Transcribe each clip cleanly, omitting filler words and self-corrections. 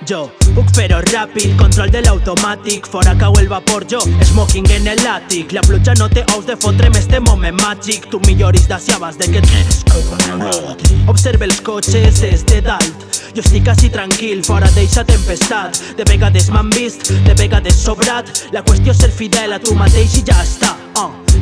Jo puc fer-ho ràpid, control de l'automàtic, fora cau el vapor, jo smoking en el àtic. La pluja no té ous de fotre'm este moment màgic. Tu milloris d'aciabas de que tens observe els cotxes des de dalt. Jo estic així tranquil, fora d'eixa tempestat. De vegades m'han vist, de vegades sobrat. La qüestió és ser fidel a tu mateix i ja està.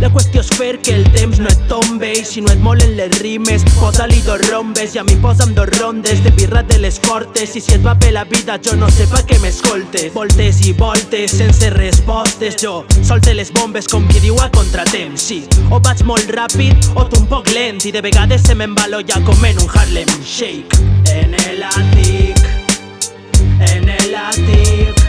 La qüestió és fer que el temps no et tombe. I si no et molen les rimes, posa-li dos rombes. I a mi posa'm dos rondes de birra de les fortes. I si et va per la vida jo no sé pa què m'escoltes. Voltes i voltes sense respostes. Jo solte les bombes com qui diu a contratemps. Sí, o vaig molt ràpid o tu un poc lent. I de vegades se m'embalolla com en un Harlem Shake. En el àtic, en el àtic,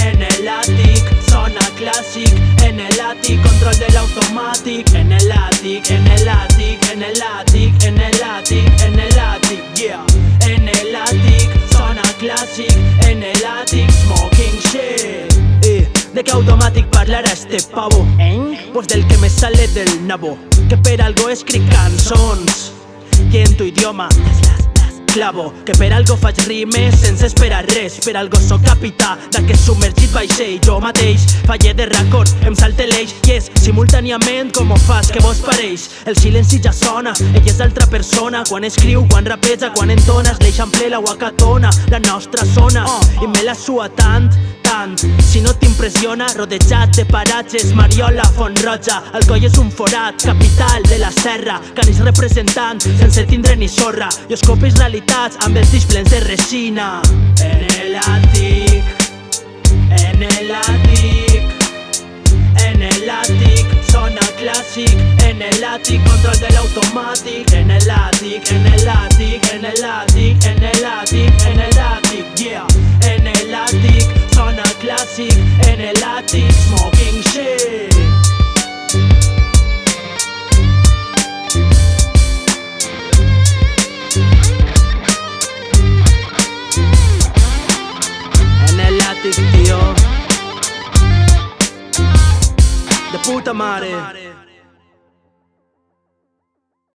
en el àtic, sona clàssic. En el àtic, control de l'automàtic. En el àtic, en el àtic, en el àtic, en el àtic, en el àtic, yeah. En el àtic, sona clàssic. En el àtic, smoking shit. ¿De qué automàtic parlarà este pavo? Pues del que me sale del nabo. Que per algo escric cançons i en tu idioma clavo, que per algo faig rimes sense esperar res. Per algo soc capità d'aquest submergit vaixell. Jo mateix falle de rècord, em salte l'eix. I és simultàniament com ho fas, que vos pareix. El silenci ja sona, ell és altra persona. Quan escriu, quan rapeja, quan entones, l'eixample la guacatona, la nostra zona. I me la sua tant, tant. Si no t'impressiona, rodejat de paratges, Mariola, Font-roja. El coll és un forat, capital de la serra. Canis representant, sense tindre ni sorra. I escopis realitats amb els discs plens de resina. En el àtic, en el àtic, en el àtic, sona clàssic. En el àtic, control de l'automàtic. En el àtic, en el àtic, en el àtic, en el àtic, en el àtic, yeah. En el àtic, sona clàssic. En el àtic, smoking shit. En el àtic, tío, de puta madre.